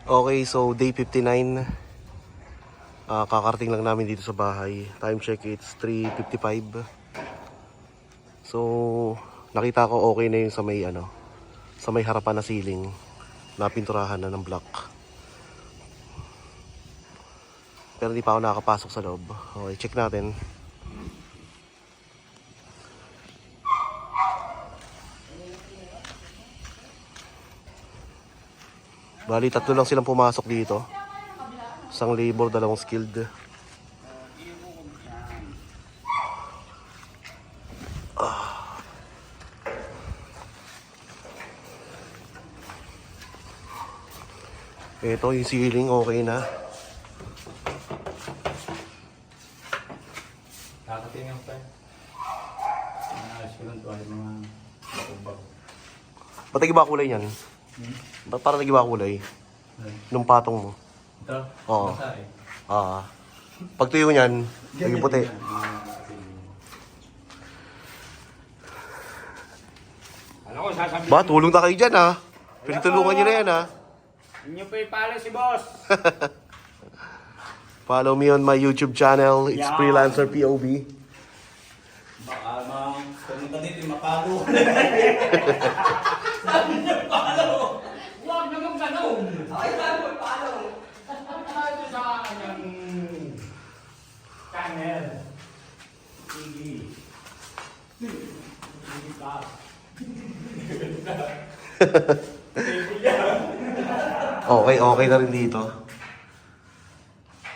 Okay, so day 59. Kakarating lang namin dito sa bahay. Time check, it's 3:55. So, nakita ko okay na yung sa may sa may harapan na ceiling. Napinturahan na ng black. Pero hindi pa ako nakakapasok sa loob. Okay, check natin. Bali, 3 lang silang pumasok dito. Isang labor, 2 skilled. Ito yung ceiling, okay na. Nakatingin pa. Ayos ko lang ito ay mga bago-bago. Ba't nag-iba kulay yan? Ba't parang nag-iba kulay? Nung patong mo? Ito? Oo. Basa eh. Pag tuyo niyan, naging puti. Alam ko, sasabihin. Ba, tulong na kayo dyan ha. Pinitulungan nyo na yan ha. Inyo pa ipalo si boss. Follow me on my YouTube channel. It's Yeah. Freelancer POV. Baka mang pumunta dito mapalo. Sabi niya palo. Huwag naman ganun. Ay, sabi mo palo. Sabi sa kanyang channel. TV. TV ka. Okay na rin dito.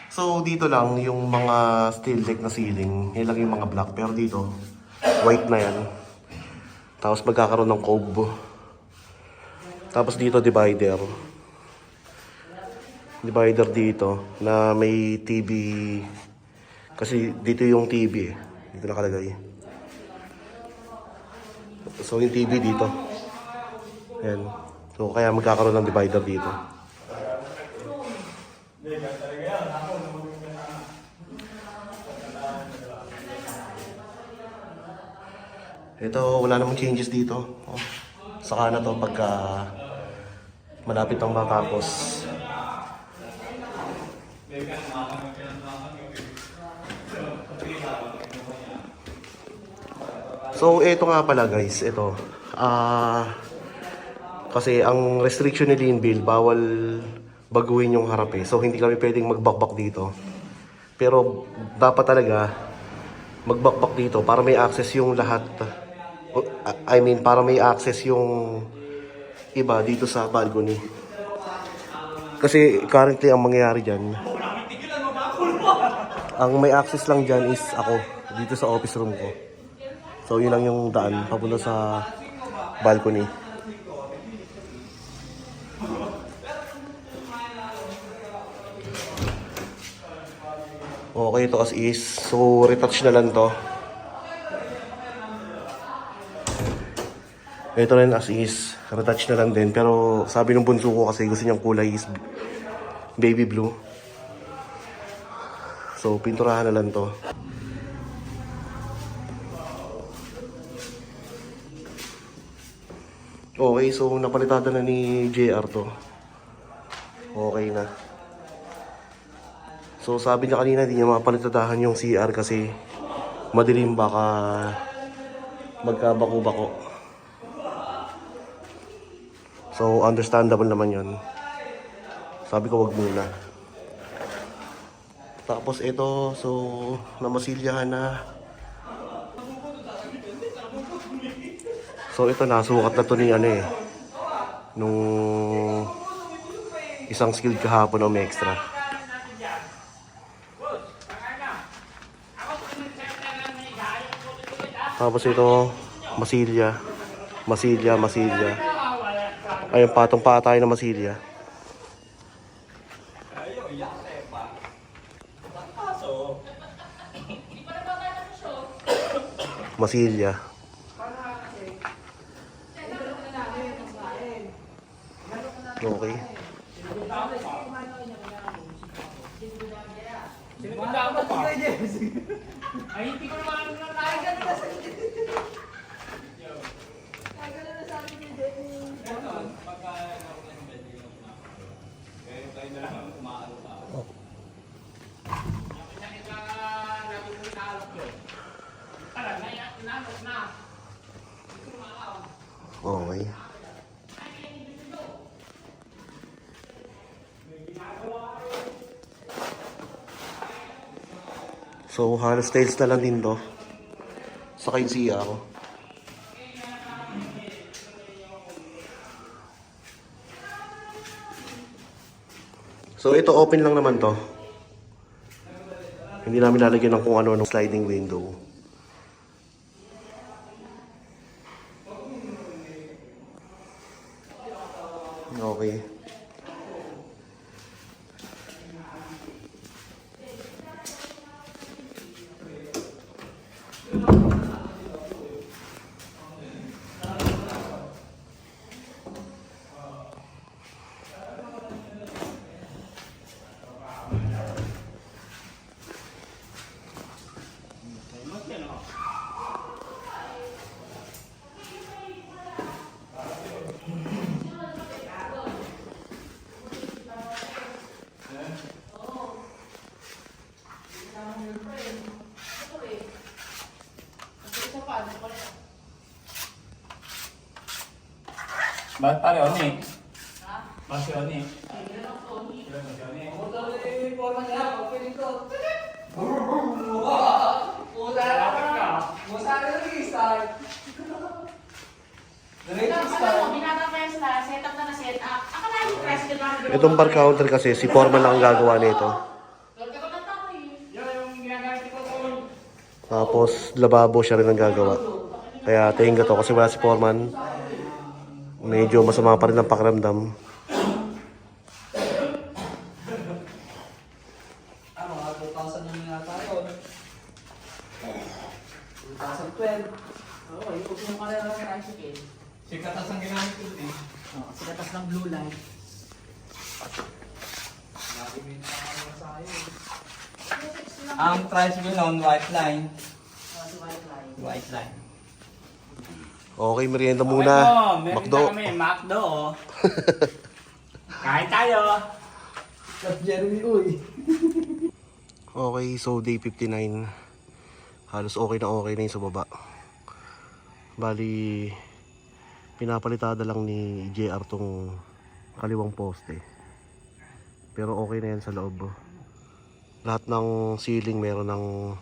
So, dito lang yung mga steel deck na ceiling. Yan lang yung mga black. Pero dito, white na yan. Tapos magkakaroon ng cove. Tapos dito, divider. Divider dito na may TV. Kasi dito yung TV eh. Dito nakalagay. So, yung TV dito. Ayan. So, kaya magkakaroon ng divider dito. Ito, wala namang changes dito. Oh, saka na to pagka malapit ang matapos. So, ito nga pala guys. Ito. Kasi ang restriction ni Linville, bawal baguhin yung harap eh. So, hindi kami pwedeng magbakbak dito. Pero, dapat talaga magbakbak dito para may access yung lahat. I mean, para may access yung iba dito sa balcony. Kasi currently ang mangyayari dyan, ang may access lang dyan is ako, dito sa office room ko. So yun lang yung daan papunta sa balcony. Okay, ito as is. So retouch na lang to. Ito rin as is, retouch na lang din. Pero sabi ng bunso ko kasi gusto niyang kulay is baby blue. So pinturahan na lang to. Okay, so napalitada na ni JR to. Okay na. So sabi niya kanina hindi niya mapalitadahan yung CR kasi madilim, baka magkabako-bako. So, understandable naman yun. Sabi ko wag muna. Tapos ito, so, namasilyahan na. So, ito nasukat na to ni nung isang skill kahapon o may extra. Tapos ito, masilya. Ayun, patong pa tayo na masilya. Masilya. Okay. Ay, hindi ko naman na Tayo na lang umaalo-alo. Kanya kita natin mo inaalok yun. Talaga, inaalok na. Ito maaw. Okay. So, halos tiles na lang din to. Saka yung CR. So, ito open lang naman to. Hindi namin lalagyan ng kung ano ng sliding window. Okay. Ba't pare oni? Masih oni? Masih oni? Itong bar counter kasi, si Foreman lang ang gagawa nito. Tapos, lababo siya rin ang gagawa. Kaya, tingin to kasi wala si Foreman. Medyo masama pa rin ang pakiramdam. Mga 2,000 na nga tayo. 2012. Oo, yung yung kalera ng tricycle. Sikatas ang ginamit ko din. Oo, sinatas ng blue light. Ang tricycle noon, white line. Si white light. White line. Okay, merienda muna. Meron Macdo. na kami, Macdo. Kain tayo. Kat Jeremy, uy. Okay, so day 59. Halos okay na yung sa baba. Bali, pinapalitada lang ni JR tong kaliwang poste. Pero okay na yan sa loob. Lahat ng ceiling meron ng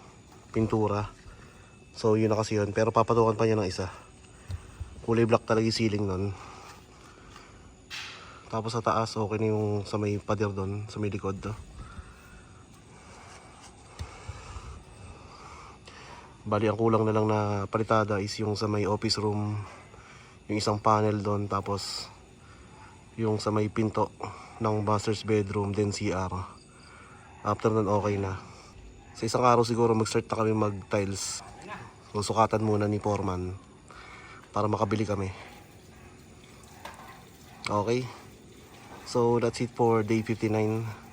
pintura. So yun na kasi yun. Pero papatukan pa niya ng isa. Kulay black talaga yung ceiling nun. Tapos sa taas, okay na yung sa may pader doon, sa may likod. Bali, ang kulang na lang na palitada is yung sa may office room, yung isang panel doon, tapos yung sa may pinto ng master's bedroom, then CR. After nun, okay na. Sa isang araw siguro mag-start na kami mag-tiles. So, sukatan muna ni Foreman para makabili kami. Okay? So, that's it for day 59.